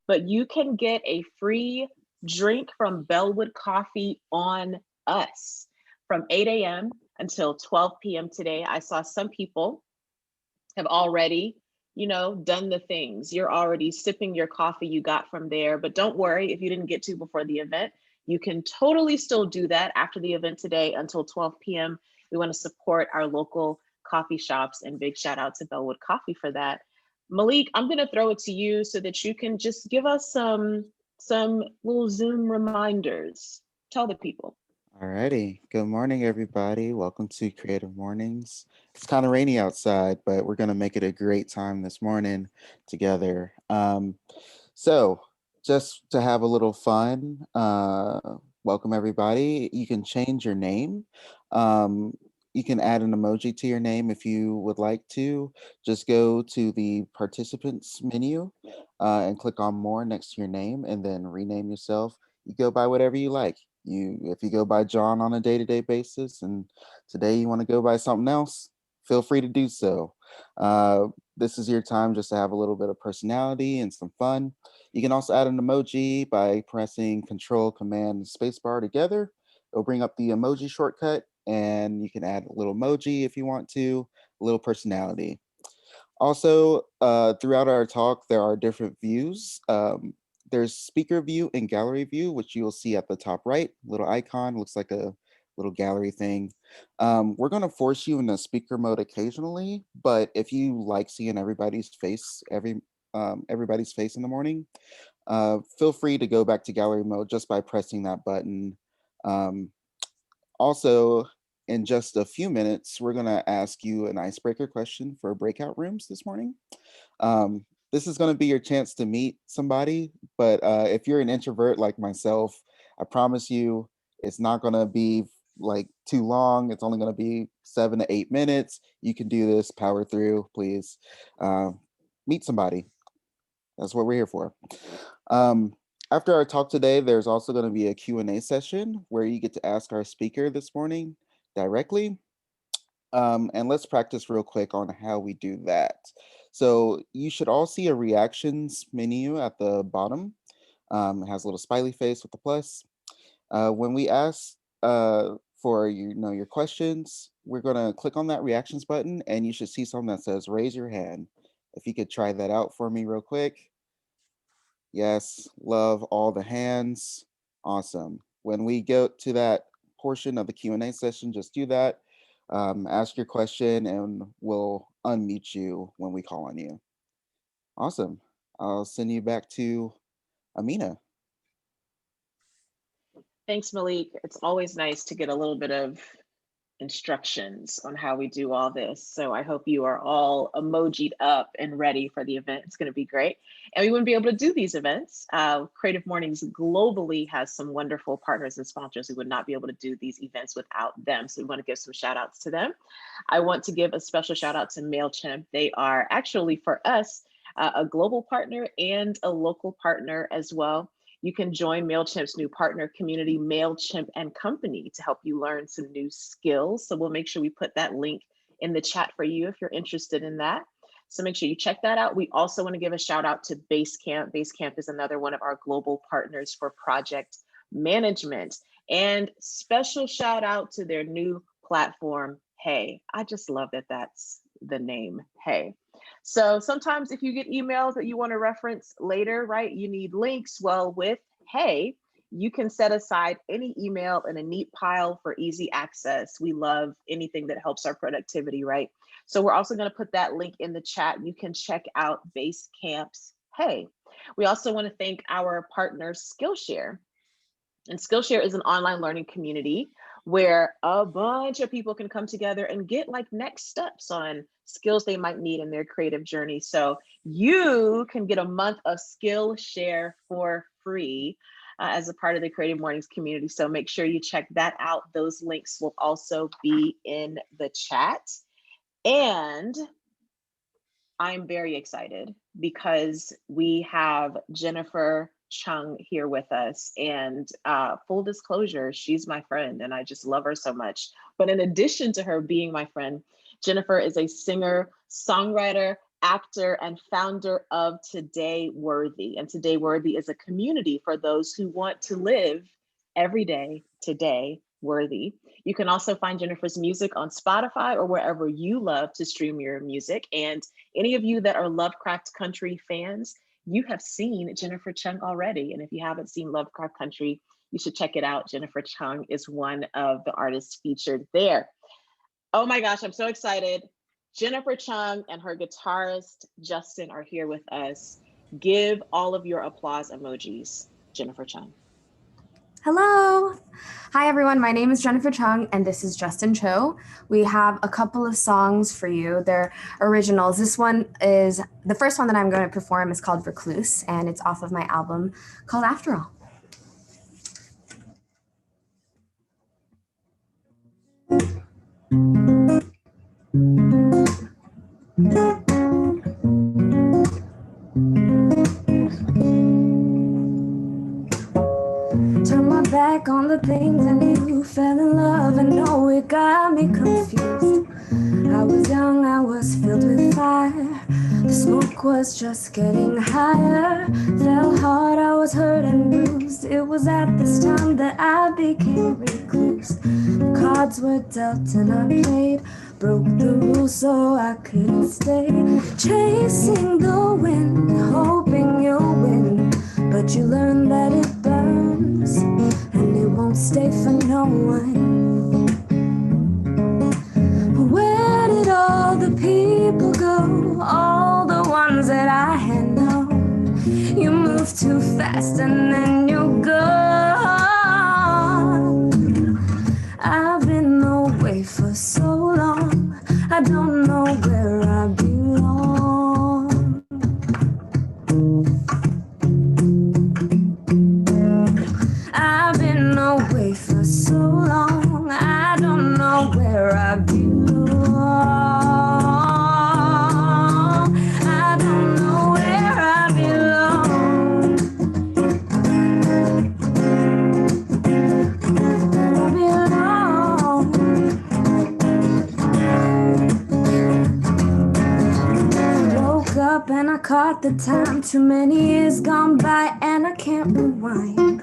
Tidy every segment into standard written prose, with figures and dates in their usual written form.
but you can get a free drink from Bellwood Coffee on us from 8 a.m. until 12 p.m. today. I saw some people have already, done the things. You're already sipping your coffee you got from there, but don't worry if you didn't get to before the event. You can totally still do that after the event today until 12 p.m. We want to support our local coffee shops, and big shout out to Bellwood Coffee for that. Malik, I'm going to throw it to you so that you can just give us some little Zoom reminders. Tell the people. Alrighty. Good morning, everybody. Welcome to Creative Mornings. It's kind of rainy outside, but we're going to make it a great time this morning together. So, just to have a little fun, welcome everybody. You can change your name. Um, you can add an emoji to your name if you would like to. Just go to the participants menu and click on more next to your name and then rename yourself. You go by whatever you like. If you go by John on a day-to-day basis and today you want to go by something else, feel free to do so. This is your time just to have a little bit of personality and some fun. You can also add an emoji by pressing Control, Command, and Spacebar together. It'll bring up the emoji shortcut, and you can add a little emoji if you want to, a little personality. Also, throughout our talk, there are different views. There's speaker view and gallery view, which you'll see at the top right. Little icon looks like a little gallery thing. We're going to force you into speaker mode occasionally, but if you like seeing everybody's face in the morning, feel free to go back to gallery mode just by pressing that button. Um, Also, in just a few minutes, we're going to ask you an icebreaker question for breakout rooms this morning. This is going to be your chance to meet somebody, but if you're an introvert like myself, I promise you it's not going to be like too long. It's only going to be 7 to 8 minutes. You can do this, power through, please. Uh, Meet somebody. That's what we're here for. Um, After our talk today, there's also going to be a Q&A session where you get to ask our speaker this morning directly. And let's practice real quick on how we do that. So you should all see a reactions menu at the bottom. It has a little smiley face with the plus. When we ask for your questions, we're gonna click on that reactions button, and you should see something that says raise your hand. If you could try that out for me real quick. Yes, love all the hands. Awesome. When we go to that portion of the Q&A session, just do that. Ask your question and we'll unmute you when we call on you. Awesome. I'll send you back to Amina. Thanks, Malik. It's always nice to get a little bit of instructions on how we do all this. So I hope you are all emojied up and ready for the event. It's going to be great. And we wouldn't be able to do these events. Creative Mornings globally has some wonderful partners and sponsors. We would not be able to do these events without them. So we want to give some shout outs to them. I want to give a special shout out to MailChimp. They are actually for us a global partner and a local partner as well. You can join MailChimp's new partner community, MailChimp and Company, to help you learn some new skills. So we'll make sure we put that link in the chat for you if you're interested in that. So make sure you check that out. We also want to give a shout out to Basecamp. Basecamp is another one of our global partners for project management. And special shout out to their new platform, Hey. I just love that that's the name, Hey. So sometimes if you get emails that you want to reference later, right, you need links. Well, with Hey, you can set aside any email in a neat pile for easy access. We love anything that helps our productivity, right? So we're also going to put that link in the chat. You can check out Basecamp's Hey. We also want to thank our partner Skillshare. And Skillshare is an online learning community where a bunch of people can come together and get like next steps on skills they might need in their creative journey. So you can get a month of Skillshare for free as a part of the Creative Mornings community. So make sure you check that out. Those links will also be in the chat. And I'm very excited because we have Jennifer Chung here with us. And full disclosure, she's my friend and I just love her so much. But in addition to her being my friend, Jennifer is a singer, songwriter, actor and founder of Today Worthy. And Today Worthy is a community for those who want to live every day, today, worthy. You can also find Jennifer's music on Spotify or wherever you love to stream your music. And any of you that are Lovecraft Country fans, you have seen Jennifer Chung already. And if you haven't seen Lovecraft Country, you should check it out. Jennifer Chung is one of the artists featured there. Oh my gosh, I'm so excited. Jennifer Chung and her guitarist, Justin, are here with us. Give all of your applause emojis, Jennifer Chung. Hello. Hi, everyone. My name is Jennifer Chung, and this is Justin Cho. We have a couple of songs for you. They're originals. This one is, the first one that I'm going to perform is called Recluse, and it's off of my album called After All. Turn my back on the things I knew, fell in love, and no, it got me confused. I was young, I was filled with fire. The smoke was just getting higher. Fell hard, I was hurt and bruised. It was at this time that I became recluse. The cards were dealt and I played. Broke the rules so I couldn't stay. Chasing the wind, hoping you'll win. But you learn that it burns, and it won't stay for no one. Where did all the people go? All the ones that I had known. You move too fast and then you're gone. I've been away for so long, I don't know where I belong. I've been away for so long, I don't know where I belong. I don't know where I belong. Where I belong. Woke up and I caught the time. Too many years gone by and I can't rewind.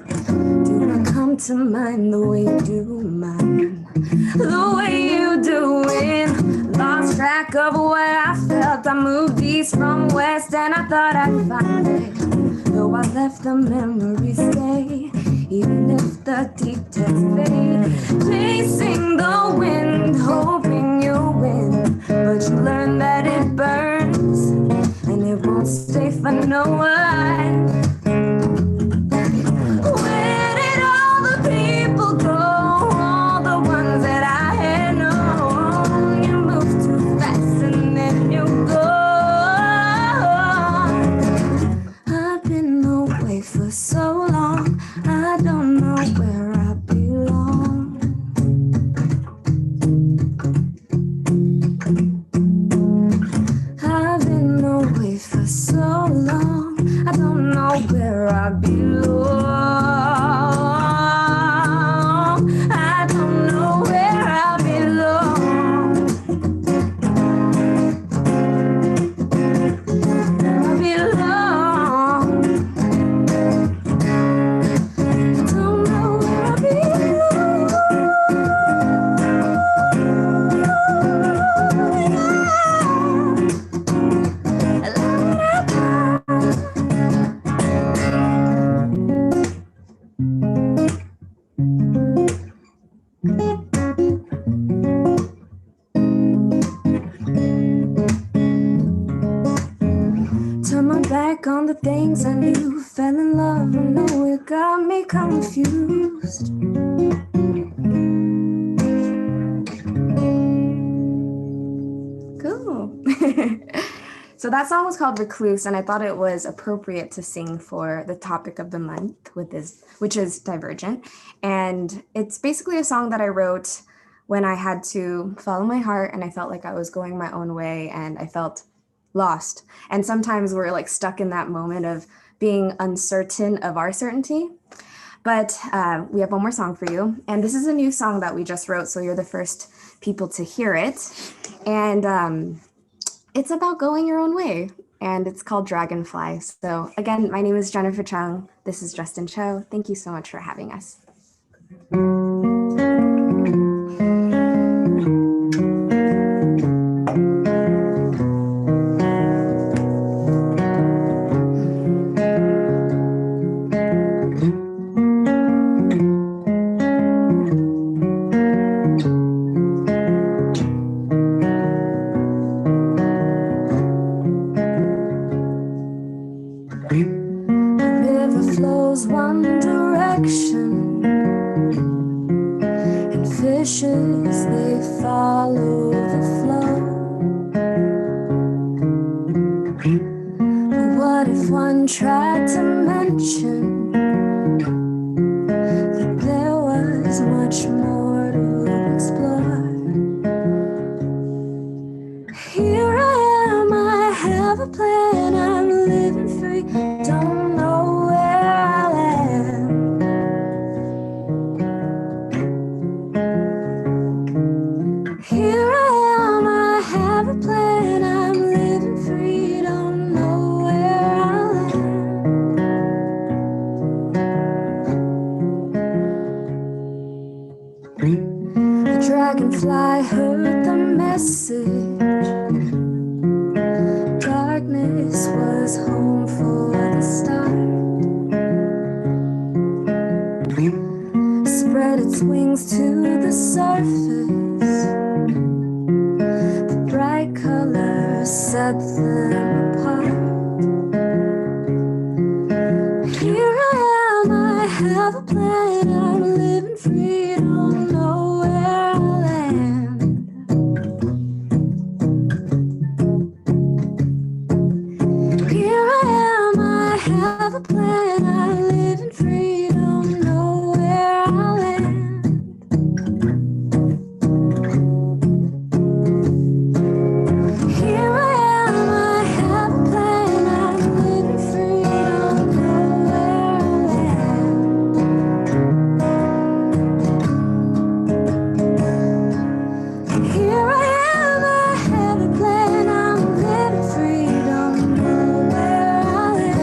Do not come to mind the way you do mine, the way you do it. Lost track of what I felt. I moved east from west and I thought I'd find it. Though I left the memories stay, even if the details fade. Chasing the wind, hoping you'll win. But you learn that it burns, and it won't stay for no one. Where did all the people go? All the ones that I had known. You move too fast and then you go. I've been away for so long, I don't know where I belong. I've been away for so long, I don't know where I belong. I don't know where I belong. Where I belong. I don't know where I Turn my back on the things I knew, fell in love, and no, it got me confused. Cool. So that song was called Recluse, and I thought it was appropriate to sing for the topic of the month, which is Divergent. And it's basically a song that I wrote when I had to follow my heart and I felt like I was going my own way and I felt lost. And sometimes we're like stuck in that moment of being uncertain of our certainty. But we have one more song for you. And this is a new song that we just wrote, so you're the first people to hear it. And It's about going your own way, and it's called Dragonfly. So again, my name is Jennifer Chung. This is Justin Cho. Thank you so much for having us. One direction, and fishes they follow the flow. But what if one tried to mention that there was much more to explore? Here I am, I have a plan, I'm living free, don't know where I'll end. Here I am, I have a plan, I'm living free, don't know where I'll end. The dragonfly heard the message. Darkness was home for the start. Spread its wings to the surface. The bright colors set them apart. Here I am, I have a plan, I'm living free, don't know where I'll land. Here I am, I have a plan, I'm living free, don't know where I'll land. Here I am, I have a plan, I'm living free, don't know where I'll land. Here I am, I have a plan, I'm living free, don't know where I'll land.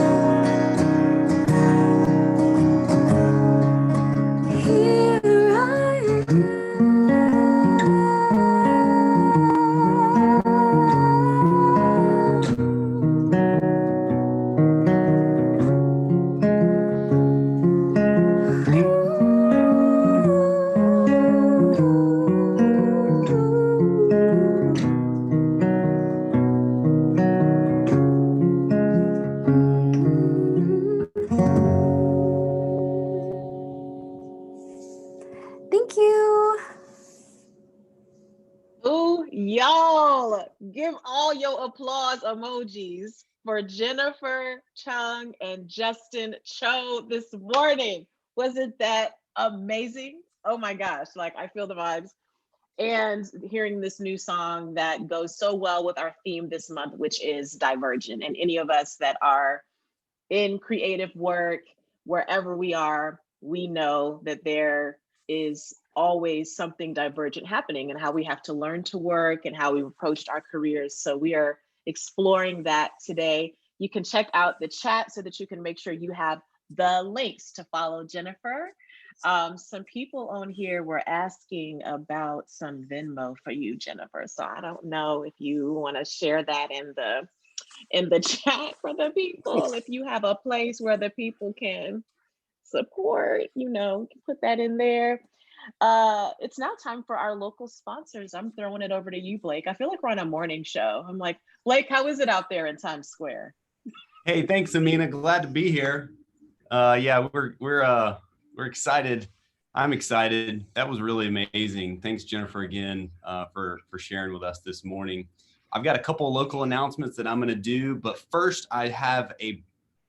Here I am. Thank you. Ooh, y'all, give all your applause emojis for Jennifer Chung and Justin Cho this morning. Wasn't that amazing? Oh my gosh, like I feel the vibes. And hearing this new song that goes so well with our theme this month, which is Divergent. And any of us that are in creative work, wherever we are, we know that there is always something divergent happening and how we have to learn to work and how we've approached our careers. So we are exploring that today. You can check out the chat so that you can make sure you have the links to follow Jennifer. Some people on here were asking about some Venmo for you, Jennifer. So I don't know if you want to share that in the chat for the people. If you have a place where the people can support, you know, put that in there. It's now time for our local sponsors. I'm throwing it over to you, Blake. I feel like we're on a morning show. I'm like, Blake, how is it out there in Times Square? Hey, thanks, Amina. Glad to be here. Yeah, we're excited. I'm excited. That was really amazing. Thanks, Jennifer, again for sharing with us this morning. I've got a couple of local announcements that I'm going to do, but first I have a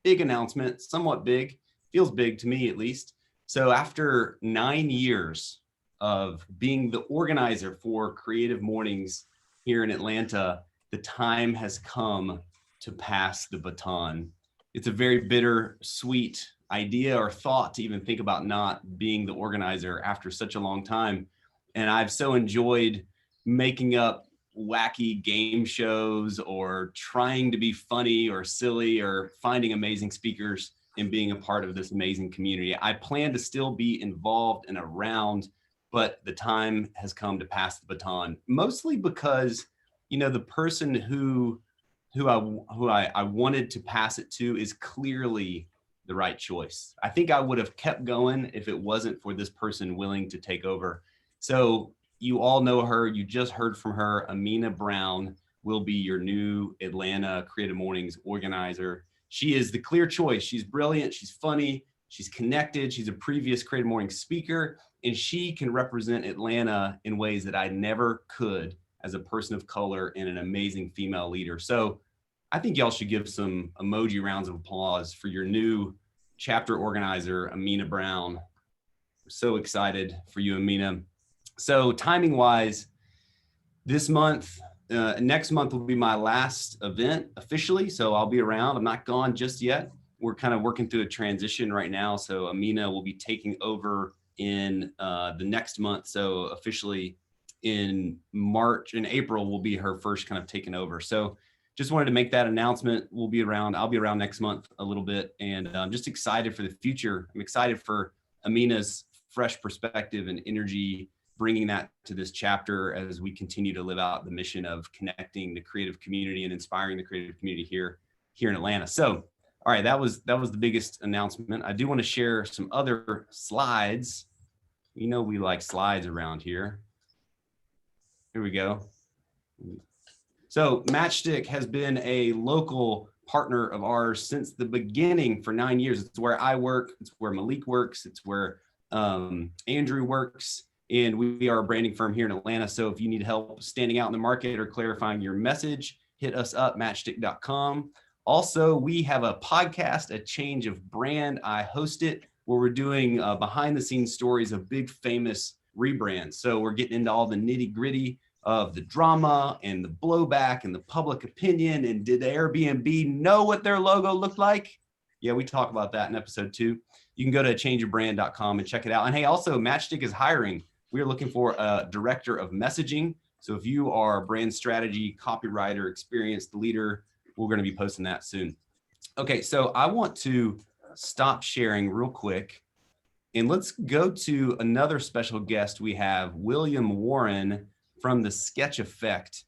big announcement, somewhat big, feels big to me at least. So after 9 years of being the organizer for Creative Mornings here in Atlanta, the time has come to pass the baton. It's a very bittersweet idea or thought to even think about not being the organizer after such a long time. And I've so enjoyed making up wacky game shows or trying to be funny or silly or finding amazing speakers and being a part of this amazing community. I plan to still be involved and around, but the time has come to pass the baton, mostly because, you know, the person who I wanted to pass it to is clearly the right choice. I think I would have kept going if it wasn't for this person willing to take over. So you all know her, you just heard from her. Amina Brown will be your new Atlanta Creative Mornings organizer. She is the clear choice. She's brilliant, she's funny, she's connected, she's a previous Creative Mornings speaker, and she can represent Atlanta in ways that I never could as a person of color and an amazing female leader. So I think y'all should give some emoji rounds of applause for your new chapter organizer, Amina Brown. We're so excited for you, Amina. So timing wise, this month, next month will be my last event officially. So I'll be around. I'm not gone just yet. We're kind of working through a transition right now. So Amina will be taking over in the next month. So officially in March and April will be her first kind of taking over. So just wanted to make that announcement. We'll be around. I'll be around next month a little bit, and I'm just excited for the future. I'm excited for Amina's fresh perspective and energy, bringing that to this chapter as we continue to live out the mission of connecting the creative community and inspiring the creative community here in Atlanta. So, all right, that was the biggest announcement. I do want to share some other slides. You know, we like slides around here. Here we go. So Matchstick has been a local partner of ours since the beginning for 9 years. It's where I work, it's where Malik works, it's where Andrew works, and we are a branding firm here in Atlanta. So if you need help standing out in the market or clarifying your message, hit us up, matchstick.com. Also, we have a podcast, A Change of Brand. I host it where we're doing behind the scenes stories of big famous rebrands. So we're getting into all the nitty gritty of the drama and the blowback and the public opinion. And did the Airbnb know what their logo looked like? Yeah, we talk about that in episode 2. You can go to changeofbrand.com and check it out. And hey, also Matchstick is hiring. We are looking for a director of messaging. So if you are a brand strategy, copywriter, experienced leader, we're going to be posting that soon. Okay, so I want to stop sharing real quick and let's go to another special guest we have. William Warren from the Sketch Effect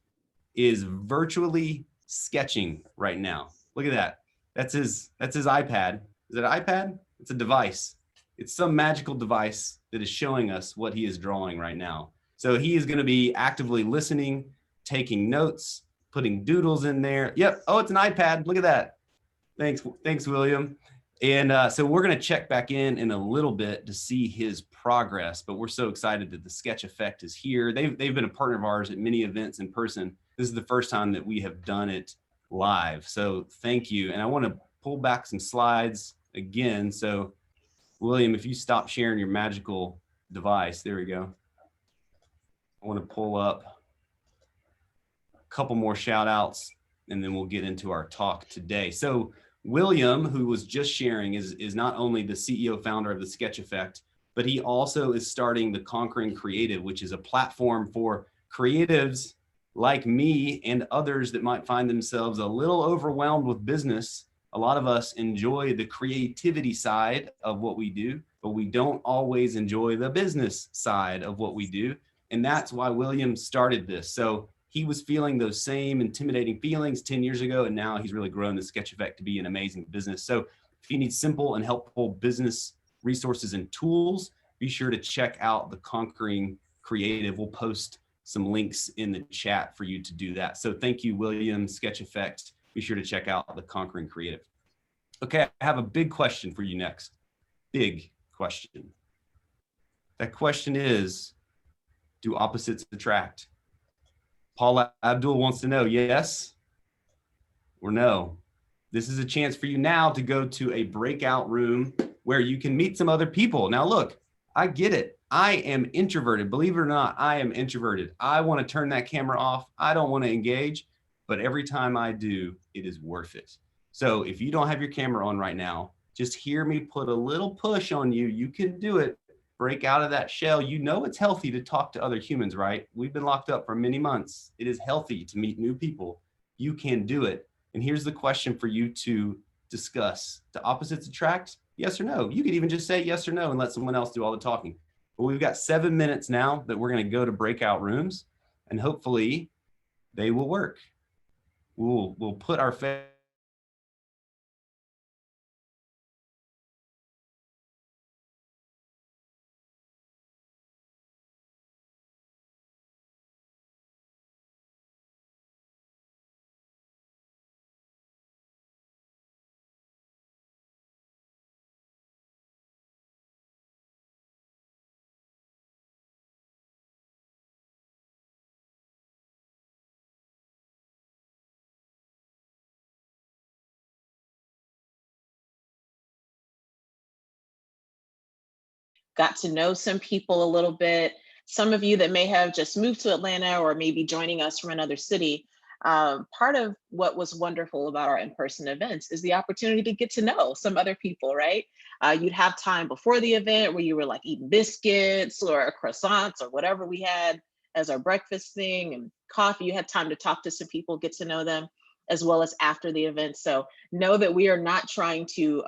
is virtually sketching right now. Look at that. That's his iPad. Is it an iPad? It's a device. It's some magical device that is showing us what he is drawing right now. So he is going to be actively listening, taking notes, putting doodles in there. Yep. Oh, it's an iPad. Look at that. Thanks, William. And so we're going to check back in a little bit to see his progress, but we're so excited that the Sketch Effect is here. They've been a partner of ours at many events in person. This is the first time that we have done it live. So thank you. And I want to pull back some slides again. So William, if you stop sharing your magical device, there we go. I want to pull up a couple more shout outs and then we'll get into our talk today. So William, who was just sharing, is not only the CEO founder of the Sketch Effect, but he also is starting the Conquering Creative, which is a platform for creatives like me and others that might find themselves a little overwhelmed with business. A lot of us enjoy the creativity side of what we do, but we don't always enjoy the business side of what we do. And that's why William started this. So he was feeling those same intimidating feelings 10 years ago, and now he's really grown the Sketch Effect to be an amazing business. So if you need simple and helpful business resources and tools, be sure to check out the Conquering Creative. We'll post some links in the chat for you to do that. So thank you, William, Sketch Effect. Be sure to check out the Conquering Creative. Okay, I have a big question for you next. Big question. That question is, do opposites attract? Paula Abdul wants to know, yes or no? This is a chance for you now to go to a breakout room where you can meet some other people. Now look, I get it. I am introverted. Believe it or not, I am introverted. I want to turn that camera off. I don't want to engage, but every time I do, it is worth it. So if you don't have your camera on right now, just hear me put a little push on you. You can do it. break out of that shell. You know it's healthy to talk to other humans, right? We've been locked up for many months. It is healthy to meet new people. You can do it. And here's the question for you to discuss. Do opposites attract? Yes or no? You could even just say yes or no and let someone else do all the talking. But we've got 7 minutes now that we're going to go to breakout rooms, and hopefully they will work. We'll put our face. Got to know some people a little bit. Some of you that may have just moved to Atlanta or maybe joining us from another city. Part of what was wonderful about our in-person events is the opportunity to get to know some other people, right? You'd have time before the event where you were like eating biscuits or croissants or whatever we had as our breakfast thing and coffee. You had time to talk to some people, get to know them, as well as after the event. So know that we are not trying to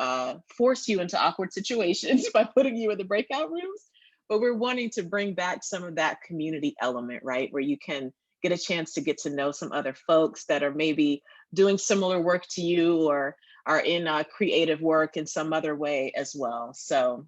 force you into awkward situations by putting you in the breakout rooms, but we're wanting to bring back some of that community element, right? Where you can get a chance to get to know some other folks that are maybe doing similar work to you or are in creative work in some other way as well. So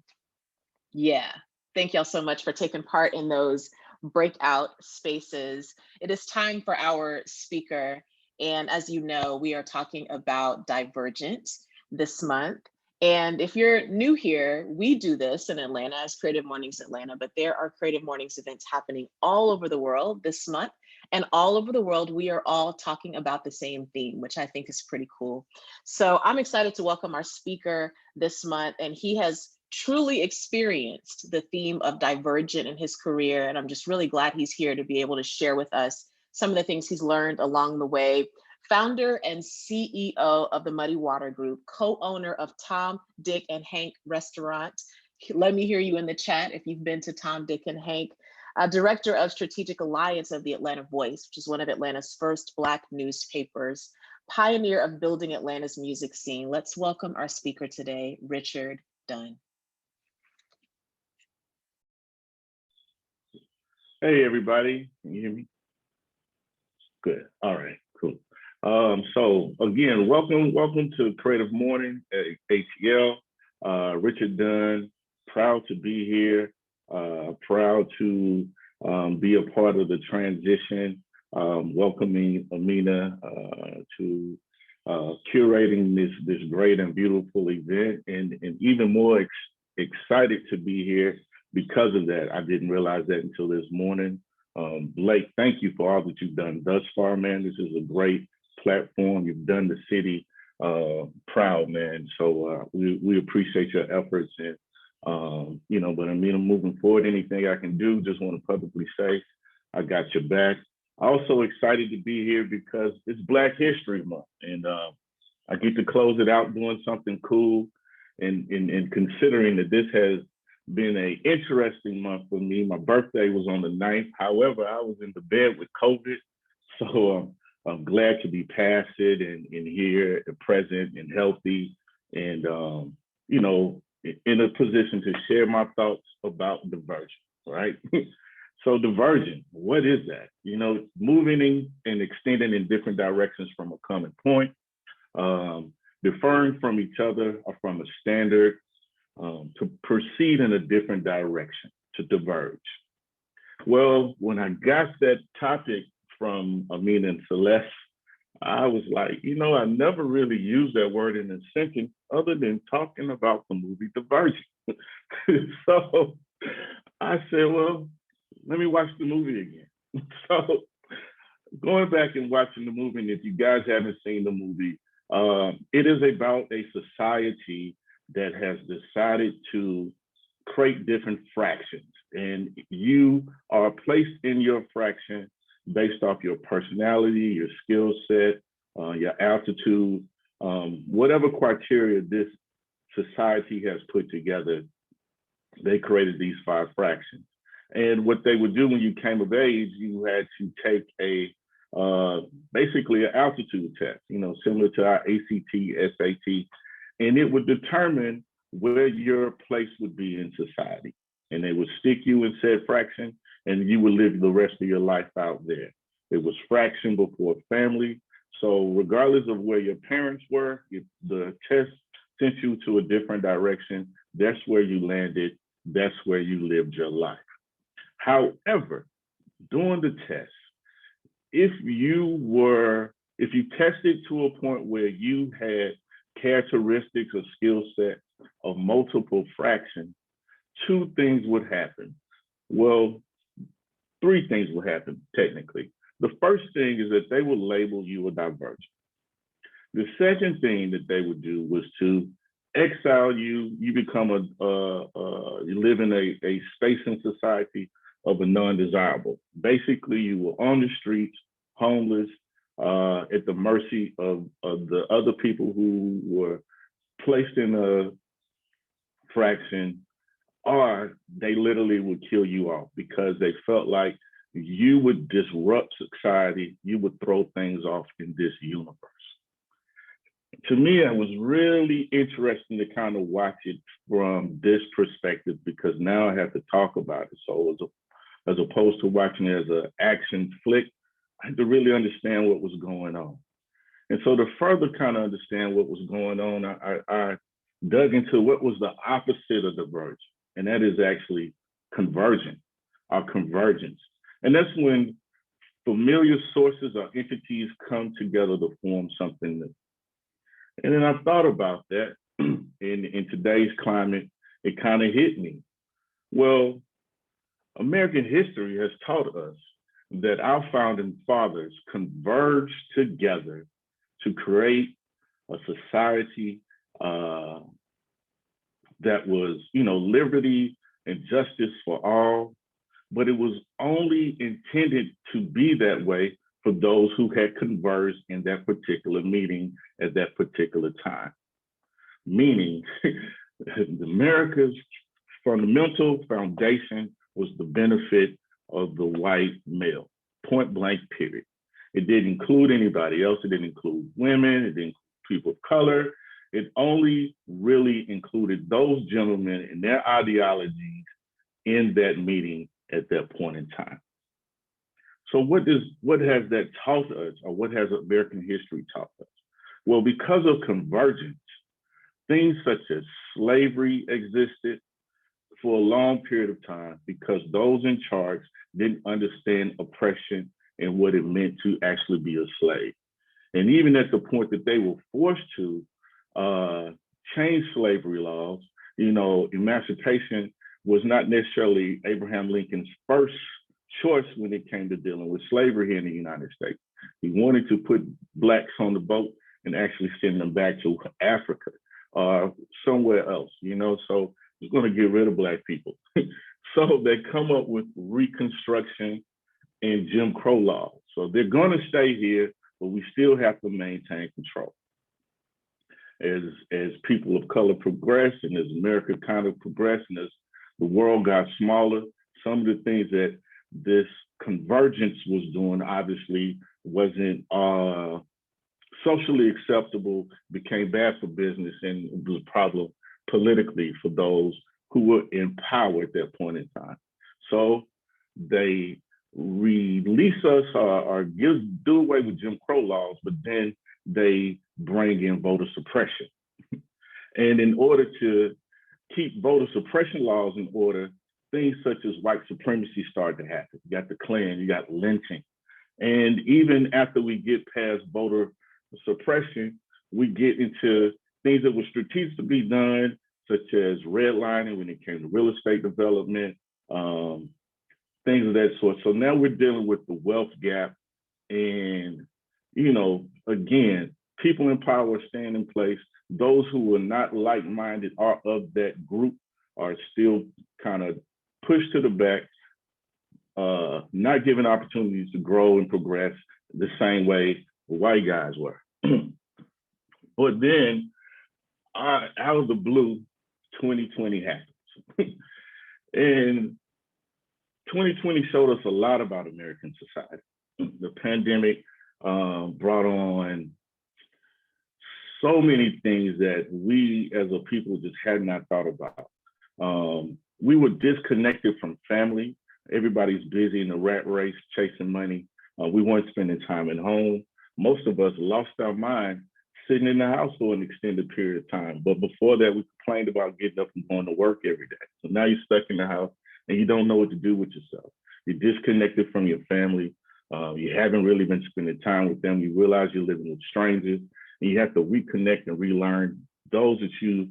yeah, thank y'all so much for taking part in those breakout spaces. It is time for our speaker. And as you know, we are talking about Divergent this month. And if you're new here, we do this in Atlanta as Creative Mornings Atlanta, but there are Creative Mornings events happening all over the world this month. And all over the world, we are all talking about the same theme, which I think is pretty cool. So I'm excited to welcome our speaker this month, and he has truly experienced the theme of Divergent in his career. And I'm just really glad he's here to be able to share with us some of the things he's learned along the way. Founder and CEO of the Muddy Water Group, co-owner of Tom, Dick, and Hank Restaurant. Let me hear you in the chat if you've been to Tom, Dick, and Hank. Director of Strategic Alliance of the Atlanta Voice, which is one of Atlanta's first Black newspapers. Pioneer of building Atlanta's music scene. Let's welcome our speaker today, Richard Dunn. Hey, everybody. Can you hear me? Good. All right, cool. So again, welcome to Creative Morning at ATL. Richard Dunn, proud to be here. Proud to be a part of the transition, welcoming Amina to curating this great and beautiful event, and even more excited to be here because of that. I didn't realize that until this morning. Blake, thank you for all that you've done thus far, man. This is a great platform. You've done the city proud, man. So we appreciate your efforts, and but I mean, I'm moving forward. Anything I can do, just want to publicly say I got your back. Also excited to be here because it's Black History Month, and I get to close it out doing something cool, and considering that this has been an interesting month for me. My birthday was on the 9th. However, I was in the bed with COVID. So I'm glad to be past it and here and present and healthy, and, in a position to share my thoughts about Divergent, right? So Divergent, what is that? Moving and extending in different directions from a common point, differing from each other or from a standard, to proceed in a different direction, to diverge. Well, when I got that topic from Amina and Celeste, I was like, I never really used that word in a sentence other than talking about the movie Divergent. So I said, well, let me watch the movie again. So going back and watching the movie, and if you guys haven't seen the movie, it is about a society that has decided to create different fractions, and you are placed in your fraction based off your personality, your skill set, your altitude, whatever criteria this society has put together. they created these 5 fractions. And what they would do when you came of age, you had to take a basically an altitude test, similar to our ACT, SAT, and it would determine where your place would be in society. And they would stick you in said fraction, and you would live the rest of your life out there. It was fraction before family. So regardless of where your parents were, if the test sent you to a different direction, that's where you landed. That's where you lived your life. However, during the test, if you tested to a point where you had characteristics or skill set of multiple fractions, 2 things would happen. Well, 3 things would happen technically. The first thing is that they would label you a divergent. The second thing that they would do was to exile you. You become you live in a space in society of a non-desirable. Basically, you were on the streets, homeless, at the mercy of the other people who were placed in a fraction, or they literally would kill you off because they felt like you would disrupt society, you would throw things off in this universe. To me, it was really interesting to kind of watch it from this perspective, because now I have to talk about it. So as opposed to watching it as an action flick, I had to really understand what was going on. And so to further kind of understand what was going on, I dug into what was the opposite of divergent, and that is actually convergent, or convergence. And that's when familiar sources or entities come together to form something new. And then I thought about that in today's climate, it kind of hit me. Well, American history has taught us that our founding fathers converged together to create a society that was, liberty and justice for all, but it was only intended to be that way for those who had converged in that particular meeting at that particular time. Meaning, America's fundamental foundation was the benefit of the white male, point blank, period. It didn't include anybody else. It didn't include women. It didn't include people of color. It only really included those gentlemen and their ideologies in that meeting at that point in time. So what has that taught us, or what has American history taught us? Well, because of convergence, things such as slavery existed for a long period of time because those in charge didn't understand oppression and what it meant to actually be a slave. And even at the point that they were forced to change slavery laws, emancipation was not necessarily Abraham Lincoln's first choice when it came to dealing with slavery here in the United States. He wanted to put Blacks on the boat and actually send them back to Africa or somewhere else, so he's going to get rid of Black people. So they come up with Reconstruction and Jim Crow laws. So they're going to stay here, but we still have to maintain control. As people of color progress and as America kind of progressed and as the world got smaller, some of the things that this convergence was doing obviously wasn't socially acceptable, became bad for business, and it was a problem politically for those who were in power at that point in time. So they release us or do away with Jim Crow laws, but then they bring in voter suppression. And in order to keep voter suppression laws in order, things such as white supremacy started to happen. You got the Klan, you got lynching. And even after we get past voter suppression, we get into things that were strategically done, such as redlining when it came to real estate development, things of that sort. So now we're dealing with the wealth gap. And, again, people in power staying in place. Those who are not like-minded or of that group are still kind of pushed to the back, not given opportunities to grow and progress the same way white guys were. But then, out of the blue, 2020 happens. And 2020 showed us a lot about American society. The pandemic brought on so many things that we as a people just had not thought about. We were disconnected from family. Everybody's busy in the rat race, chasing money. We weren't spending time at home. Most of us lost our mind sitting in the house for an extended period of time. But before that, we complained about getting up and going to work every day. So now you're stuck in the house and you don't know what to do with yourself. You're disconnected from your family. You haven't really been spending time with them. You realize you're living with strangers, and you have to reconnect and relearn those that you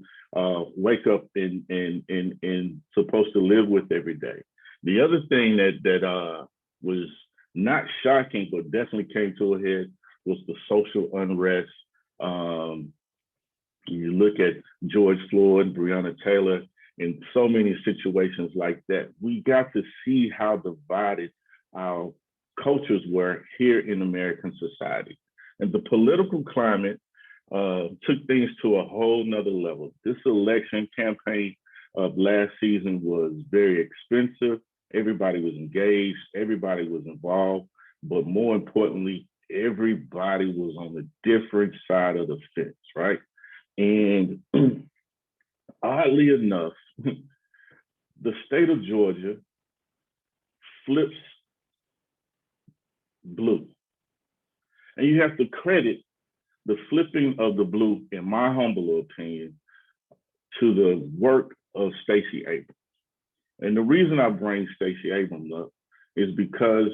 wake up and supposed to live with every day. The other thing that was not shocking, but definitely came to a head was the social unrest. You look at George Floyd, Breonna Taylor, and so many situations like that. We got to see how divided our cultures were here in American society. And the political climate took things to a whole nother level. This election campaign of last season was very expensive. Everybody was engaged, everybody was involved, but more importantly, everybody was on a different side of the fence, right? And oddly enough, the state of Georgia flips blue. And you have to credit the flipping of the blue, in my humble opinion, to the work of Stacey Abrams. And the reason I bring Stacey Abrams up is because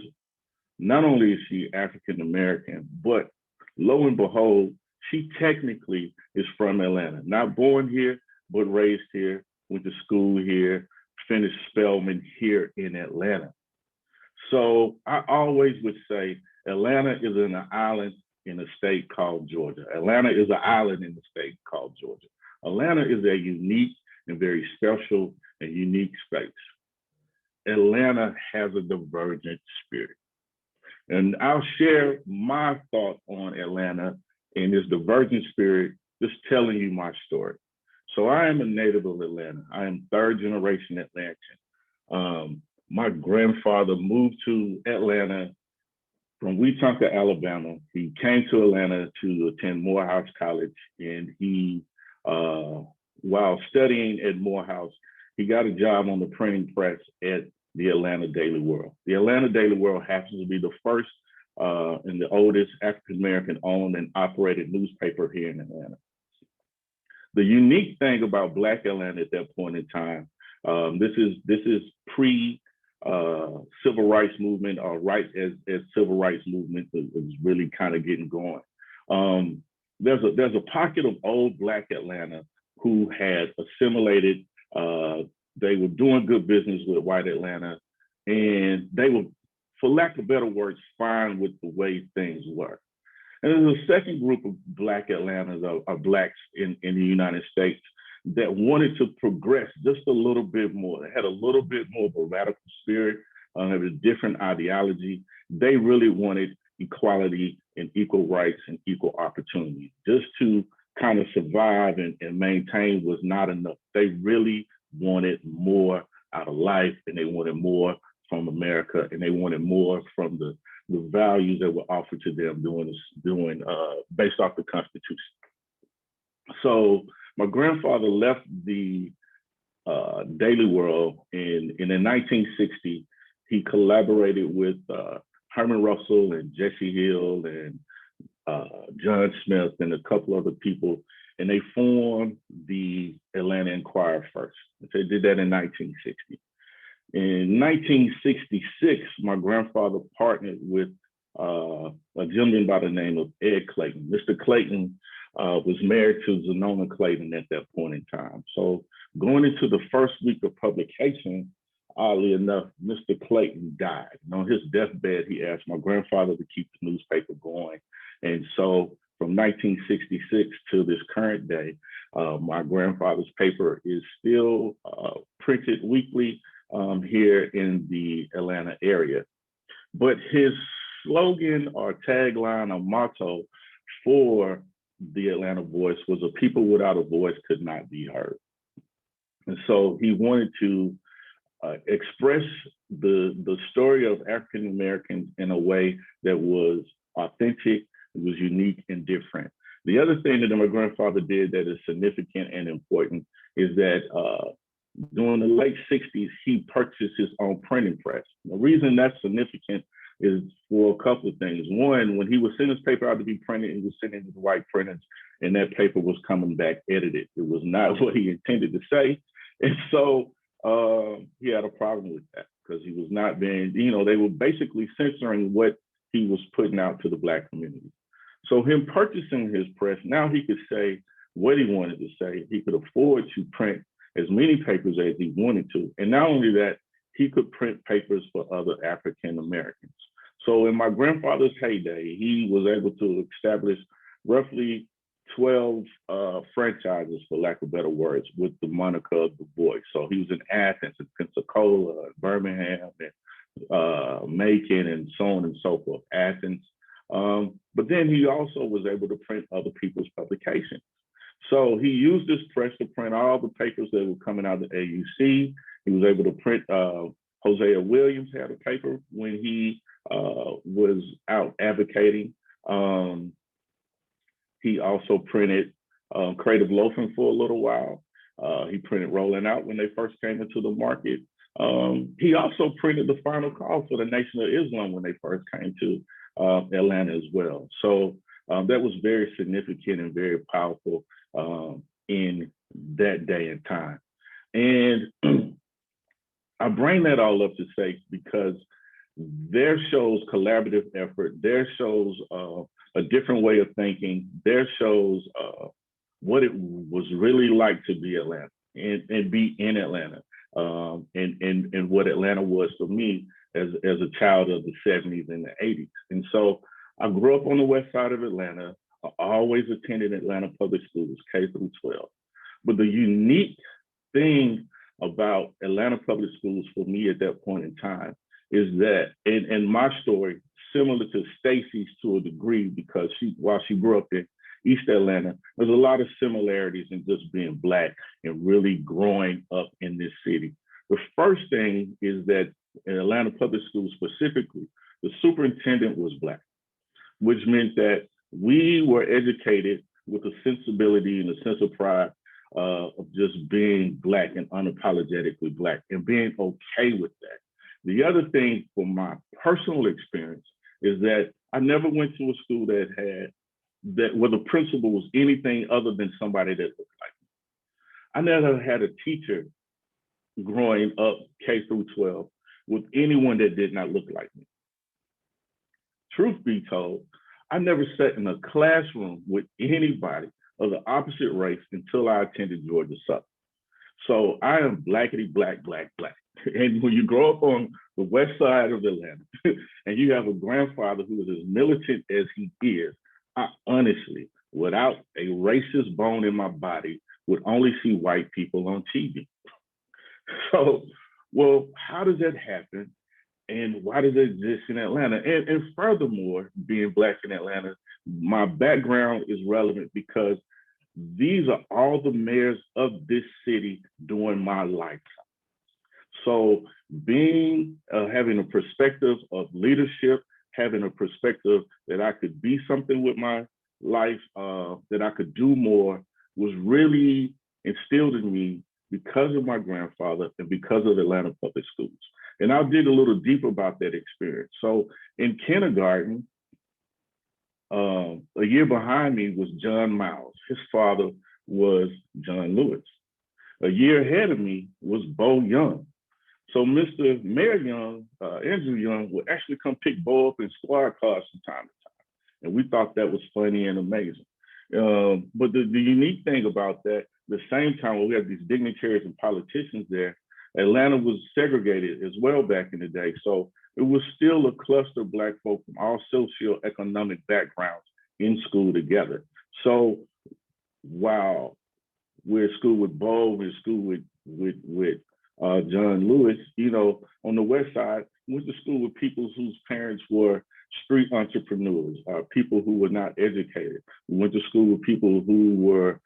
not only is she African American, but lo and behold, she technically is from Atlanta. Not born here, but raised here, went to school here, finished Spelman here in Atlanta. So I always would say Atlanta is an island in a state called Georgia. Atlanta is an island in the state called Georgia. Atlanta is a unique and very special and unique space. Atlanta has a divergent spirit. And I'll share my thought on Atlanta in this divergent spirit, just telling you my story. So I am a native of Atlanta. I am third generation Atlantean. My grandfather moved to Atlanta from Wetumpka, Alabama. He came to Atlanta to attend Morehouse College, and he, while studying at Morehouse, he got a job on the printing press at the Atlanta Daily World. The Atlanta Daily World happens to be the first and the oldest African-American owned and operated newspaper here in Atlanta. The unique thing about Black Atlanta at that point in time, this is pre civil rights movement, or right as civil rights movement was really kind of getting going. There's a pocket of old Black Atlanta who had assimilated. They were doing good business with white Atlanta, and they were, for lack of better words, fine with the way things were. And there's a second group of Black Atlantas, of Blacks in the United States, that wanted to progress just a little bit more. They had a little bit more of a radical spirit, had a different ideology. They really wanted equality and equal rights and equal opportunity. Just to kind of survive and maintain was not enough. They really wanted more out of life, and they wanted more from America, and they wanted more from the values that were offered to them based off the Constitution. So my grandfather left the Daily World, and in the 1960s, he collaborated with Herman Russell and Jesse Hill and John Smith and a couple other people, and they formed the Atlanta Inquirer first. They did that in 1960. In 1966, my grandfather partnered with a gentleman by the name of Ed Clayton. Mr. Clayton was married to Zenona Clayton at that point in time. So going into the first week of publication, oddly enough, Mr. Clayton died. And on his deathbed, he asked my grandfather to keep the newspaper going. And so from 1966 to this current day, my grandfather's paper is still printed weekly here in the Atlanta area. But his slogan or tagline or motto for the Atlanta Voice was, "A people without a voice could not be heard." And so he wanted to express the story of African Americans in a way that was authentic, it was unique and different. The other thing that my grandfather did that is significant and important is that during the late 60s, he purchased his own printing press. The reason that's significant is for a couple of things. One, when he was sending his paper out to be printed, he was sending it to the white printers, and that paper was coming back edited. It was not what he intended to say. And so he had a problem with that because he was not being, they were basically censoring what he was putting out to the Black community. So him purchasing his press, now he could say what he wanted to say. He could afford to print as many papers as he wanted to. And not only that, he could print papers for other African Americans. So in my grandfather's heyday, he was able to establish roughly 12 franchises, for lack of better words, with the moniker of the boy. So he was in Athens, and Pensacola, Birmingham, and Macon, and so on and so forth, Athens. But then he also was able to print other people's publications. So he used this press to print all the papers that were coming out of the AUC. He was able to print, Hosea Williams had a paper when he was out advocating. He also printed Creative Loafing for a little while. He printed Rolling Out when they first came into the market. He also printed The Final Call for the Nation of Islam when they first came to Atlanta as well. So that was very significant and very powerful in that day and time. And I bring that all up to say because there shows collaborative effort, there shows a different way of thinking, there shows what it was really like to be Atlanta and be in Atlanta, and what Atlanta was for me as a child of the 70s and the 80s. And so I grew up on the west side of Atlanta. I always attended Atlanta public schools, K through 12. But the unique thing about Atlanta public schools for me at that point in time is that, and my story, similar to Stacy's to a degree, because while she grew up in East Atlanta, there's a lot of similarities in just being Black and really growing up in this city. The first thing is that in Atlanta public schools specifically, the superintendent was Black, which meant that we were educated with a sensibility and a sense of pride of just being Black and unapologetically Black and being okay with that. The other thing from my personal experience is that I never went to a school where the principal was anything other than somebody that looked like me. I never had a teacher growing up K through 12 with anyone that did not look like me. Truth be told, I never sat in a classroom with anybody of the opposite race until I attended Georgia Southern. So I am blackity black, black, black. And when you grow up on the west side of Atlanta and you have a grandfather who is as militant as he is, I honestly, without a racist bone in my body, would only see white people on TV. So, well, how does that happen? And why does it exist in Atlanta? And furthermore, being Black in Atlanta, my background is relevant because these are all the mayors of this city during my lifetime. So having a perspective of leadership, having a perspective that I could be something with my life, that I could do more, was really instilled in me because of my grandfather and because of Atlanta public schools. And I'll dig a little deeper about that experience. So in kindergarten, a year behind me was John Miles. His father was John Lewis. A year ahead of me was Bo Young. So Mr. Mayor Young, Andrew Young, would actually come pick Bo up in squad cars from time to time. And we thought that was funny and amazing. But the unique thing about that, the same time when we had these dignitaries and politicians there, Atlanta was segregated as well back in the day. So it was still a cluster of Black folk from all socioeconomic backgrounds in school together. So while we're at school with Bo, we're at school with John Lewis, on the west side, we went to school with people whose parents were street entrepreneurs, people who were not educated. We went to school with people who were,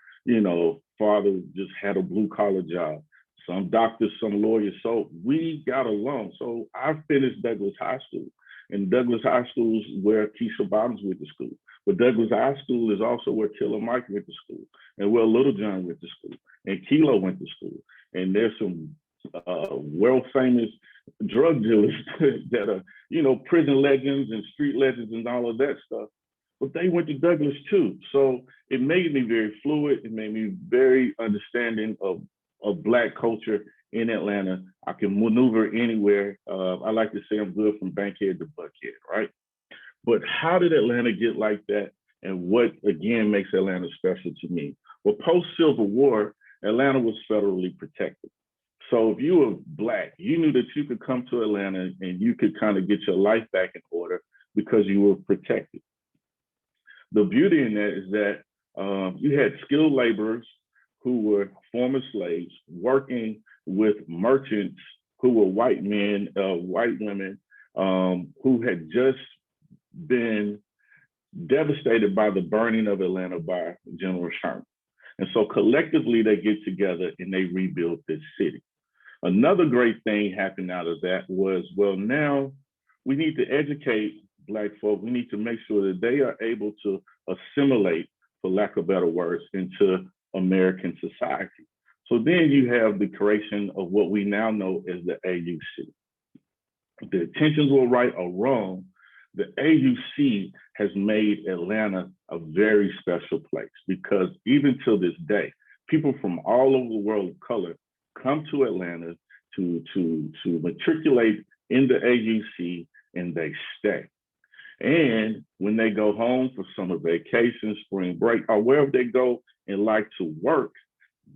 father just had a blue collar job. some doctors, some lawyers. So we got along. So I finished Douglas High School, and Douglas High School is where Keisha Bottoms went to school. But Douglas High School is also where Killer Mike went to school, and where Little John went to school, and Kilo went to school. And there's some world famous drug dealers that are, you know, prison legends and street legends and all of that stuff. But they went to Douglas too. So it made me very fluid. It made me very understanding of Black culture in Atlanta. I can maneuver anywhere. I like to say I'm good from Bankhead to Buckhead, right? But how did Atlanta get like that? And what, again, makes Atlanta special to me? Well, post-Civil War, Atlanta was federally protected. So if you were Black, you knew that you could come to Atlanta and you could kind of get your life back in order because you were protected. The beauty in that is that you had skilled laborers who were former slaves working with merchants who were white men, white women, who had just been devastated by the burning of Atlanta by General Sherman. And so collectively they get together and they rebuild this city. Another great thing happened out of that was, well, now we need to educate Black folk. We need to make sure that they are able to assimilate, for lack of better words, into American society. So then you have the creation of what we now know as the AUC. The intentions were right or wrong, the AUC has made Atlanta a very special place, because even till this day, people from all over the world of color come to Atlanta to matriculate in the AUC, and they stay. And when they go home for summer vacation, spring break, or wherever they go and like to work,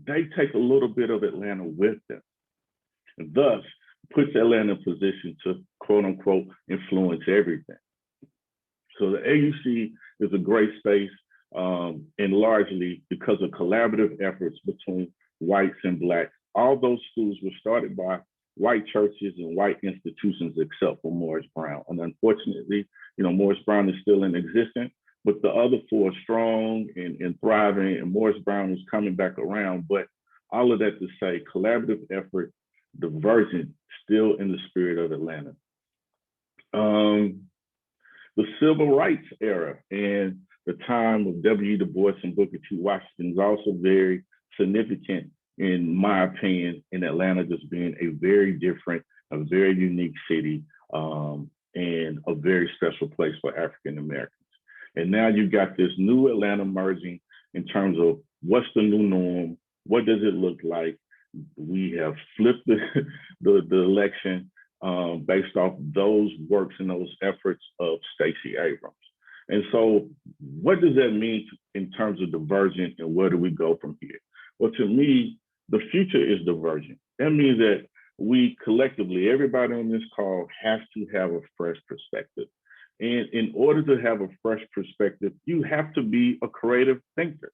they take a little bit of Atlanta with them, and thus puts Atlanta in position to, quote unquote, influence everything. So the AUC is a great space, and largely because of collaborative efforts between whites and Blacks. All those schools were started by white churches and white institutions, except for Morris Brown. And unfortunately, you know, Morris Brown is still in existence, but the other four are strong and thriving, and Morris Brown is coming back around. But all of that to say, collaborative effort, Divergent, still in the spirit of Atlanta. The civil rights era and the time of W. Du Bois and Booker T. Washington is also very significant, in my opinion, in Atlanta just being a very different, a very unique city, and a very special place for African Americans. And now you've got this new Atlanta merging in terms of what's the new norm, what does it look like? We have flipped the election based off those works and those efforts of Stacey Abrams. And so what does that mean in terms of Divergent, and where do we go from here? Well, to me, the future is Divergent. That means that we collectively, everybody on this call has to have a fresh perspective. And in order to have a fresh perspective, you have to be a creative thinker.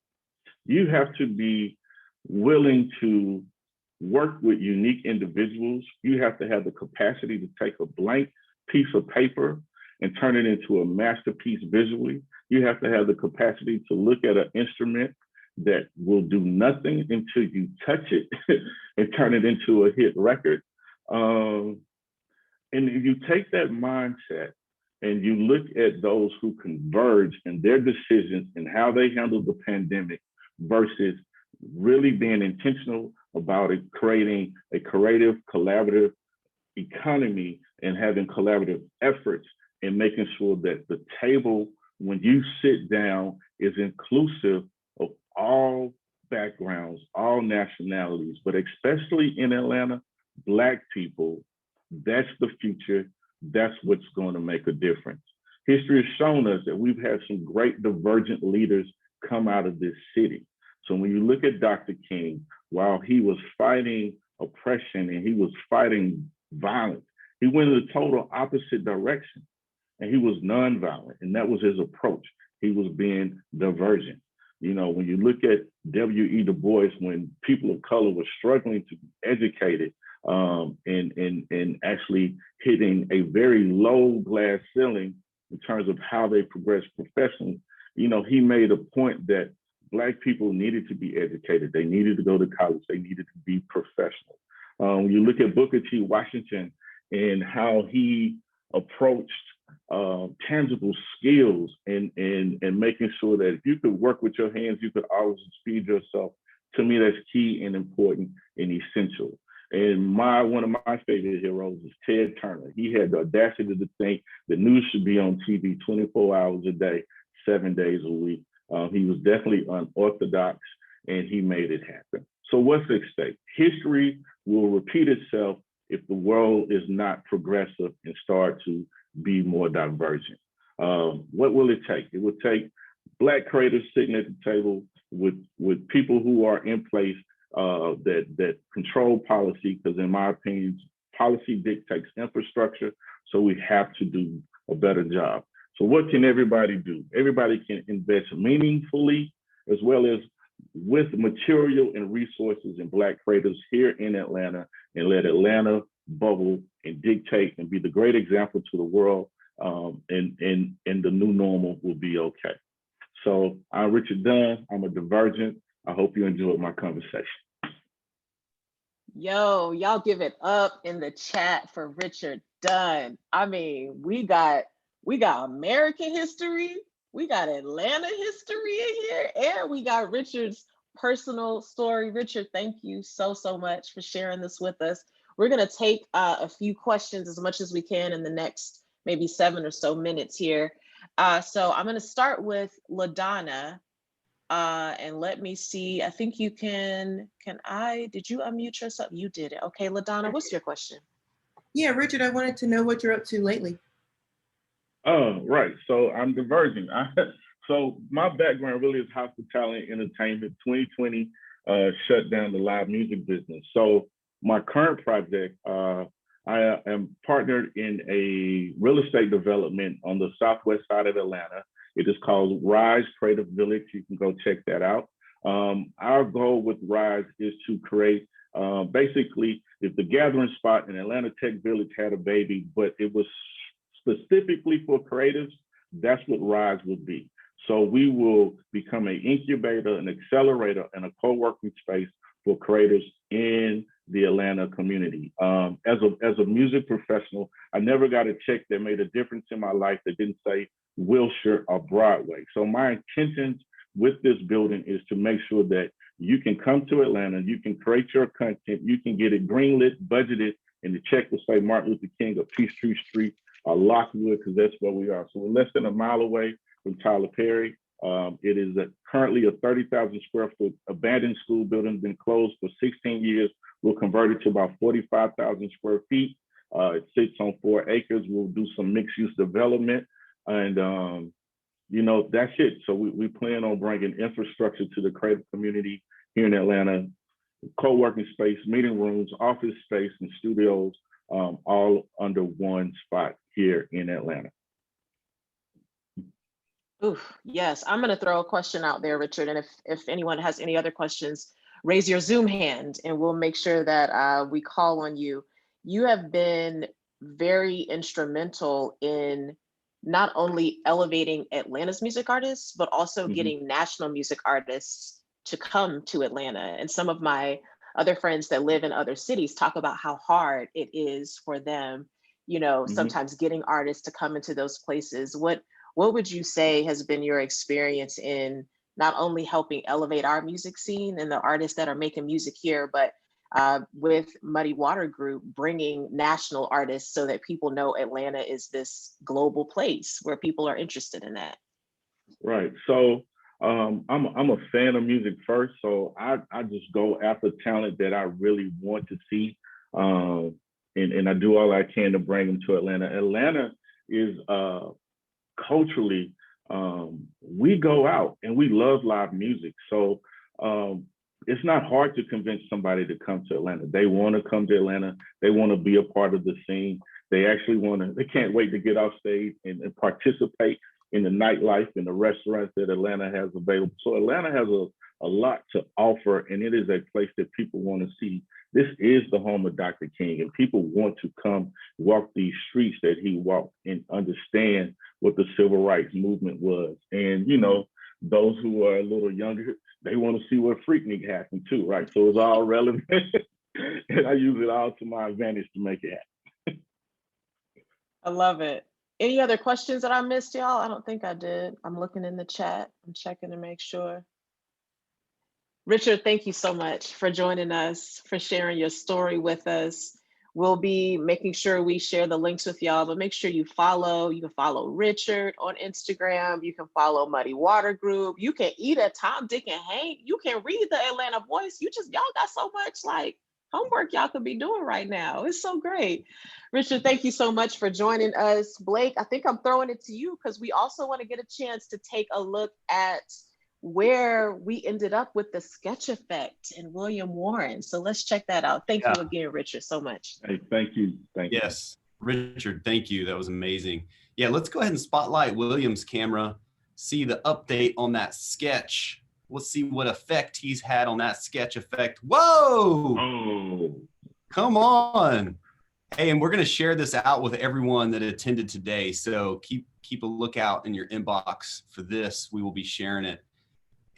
You have to be willing to work with unique individuals. You have to have the capacity to take a blank piece of paper and turn it into a masterpiece visually. You have to have the capacity to look at an instrument that will do nothing until you touch it and turn it into a hit record. And if you take that mindset and you look at those who converge in their decisions and how they handled the pandemic versus really being intentional about it, creating a creative, collaborative economy and having collaborative efforts and making sure that the table, when you sit down, is inclusive of all backgrounds, all nationalities, but especially in Atlanta, Black people, that's the future. That's what's going to make a difference. History has shown us that we've had some great divergent leaders come out of this city. So when you look at Dr. King, while he was fighting oppression and he was fighting violence, he went in the total opposite direction, and he was nonviolent, and that was his approach. He was being divergent. You know, when you look at W.E. Du Bois, when people of color were struggling to be educated and actually hitting a very low glass ceiling in terms of how they progressed professionally, you know, he made a point that Black people needed to be educated. They needed to go to college. They needed to be professional. You look at Booker T. Washington and how he approached tangible skills and making sure that if you could work with your hands, you could always feed yourself. To me, that's key and important and essential. And one of my favorite heroes is Ted Turner. He had the audacity to think the news should be on TV 24 hours a day, 7 days a week. He was definitely unorthodox, and he made it happen. So what's at stake? History will repeat itself if the world is not progressive and start to be more divergent. What will it take? It will take Black creators sitting at the table with people who are in place that control policy, because in my opinion, policy dictates infrastructure, so we have to do a better job. So what can everybody do? Everybody can invest meaningfully as well as with material and resources in Black creators here in Atlanta, and let Atlanta bubble and dictate and be the great example to the world, and the new normal will be okay. So I'm Richard Dunn, I'm a Divergent. I hope you enjoyed my conversation. Yo, y'all give it up in the chat for Richard Dunn. I mean, we got American history, we got Atlanta history in here, and we got Richard's personal story. Richard, thank you so much for sharing this with us. We're gonna take a few questions, as much as we can, in the next maybe 7 or so minutes here. So I'm gonna start with LaDonna. And let me see, I think you did you unmute yourself? You did it. Okay, LaDonna, what's your question? Yeah, Richard, I wanted to know what you're up to lately. Oh, right. So I'm Divergent. So my background really is hospitality and entertainment. 2020 shut down the live music business. So my current project, I am partnered in a real estate development on the southwest side of Atlanta. It is called Rise Creative Village. You can go check that out. Our goal with Rise is to create, basically, if the gathering spot in Atlanta Tech Village had a baby, but it was specifically for creatives, that's what Rise would be. So we will become an incubator, an accelerator, and a co-working space for creators in the Atlanta community. As a music professional, I never got a check that made a difference in my life that didn't say Wilshire or Broadway. So my intentions with this building is to make sure that you can come to Atlanta, you can create your content, you can get it greenlit, budgeted, and the check will say Martin Luther King or Peachtree Street or Lockwood, because that's where we are. So we're less than a mile away from Tyler Perry. It is currently a 30,000 square foot abandoned school building, been closed for 16 years. We'll convert it to about 45,000 square feet. It sits on 4 acres. We'll do some mixed use development. And, that's it. So we plan on bringing infrastructure to the creative community here in Atlanta, co-working space, meeting rooms, office space, and studios, all under one spot here in Atlanta. Oof, yes, I'm gonna throw a question out there, Richard, and if anyone has any other questions, raise your Zoom hand and we'll make sure that we call on you. You have been very instrumental in not only elevating Atlanta's music artists, but also getting national music artists to come to Atlanta. And some of my other friends that live in other cities talk about how hard it is for them, sometimes getting artists to come into those places. What would you say has been your experience in not only helping elevate our music scene and the artists that are making music here, but with Muddy Water Group, bringing national artists so that people know Atlanta is this global place where people are interested in that? Right. So I'm a fan of music first. So I just go after talent that I really want to see. And I do all I can to bring them to Atlanta. Atlanta is culturally, we go out and we love live music. So it's not hard to convince somebody to come to Atlanta. They want to come to Atlanta. They want to be a part of the scene. They actually they can't wait to get off stage and participate in the nightlife and the restaurants that Atlanta has available. So Atlanta has a lot to offer, and it is a place that people want to see. This is the home of Dr. King, and people want to come walk these streets that he walked and understand what the civil rights movement was. And, those who are a little younger, they want to see what Freaknik happened too, right? So it's all relevant. and I use it all to my advantage to make it happen. I love it. Any other questions that I missed, y'all? I don't think I did. I'm looking in the chat. I'm checking to make sure. Richard, thank you so much for joining us, for sharing your story with us. We'll be making sure we share the links with y'all, but make sure you follow. You can follow Richard on Instagram. You can follow Muddy Water Group. You can eat at Tom, Dick, and Hank. You can read the Atlanta Voice. Y'all got so much like homework y'all could be doing right now. It's so great. Richard, thank you so much for joining us. Blake, I think I'm throwing it to you because we also want to get a chance to take a look at where we ended up with the sketch effect and William Warren. So let's check that out. Thank you again, Richard, so much. Hey, thank you. Thank you. Yes, Richard, thank you. That was amazing. Yeah, let's go ahead and spotlight William's camera, see the update on that sketch. Let's see what effect he's had on that sketch effect. Whoa! Oh, Come on. Hey, and we're going to share this out with everyone that attended today. So keep a lookout in your inbox for this. We will be sharing it.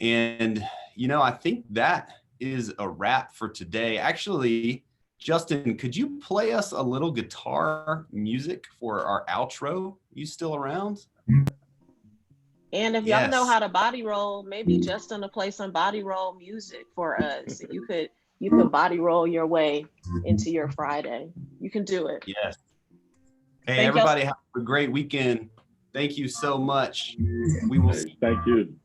And, I think that is a wrap for today. Actually, Justin, could you play us a little guitar music for our outro? You still around? And if y'all know how to body roll, maybe Justin will play some body roll music for us. You could body roll your way into your Friday. You can do it. Yes. Hey, everybody, have a great weekend. Thank you so much. We will see. Thank you.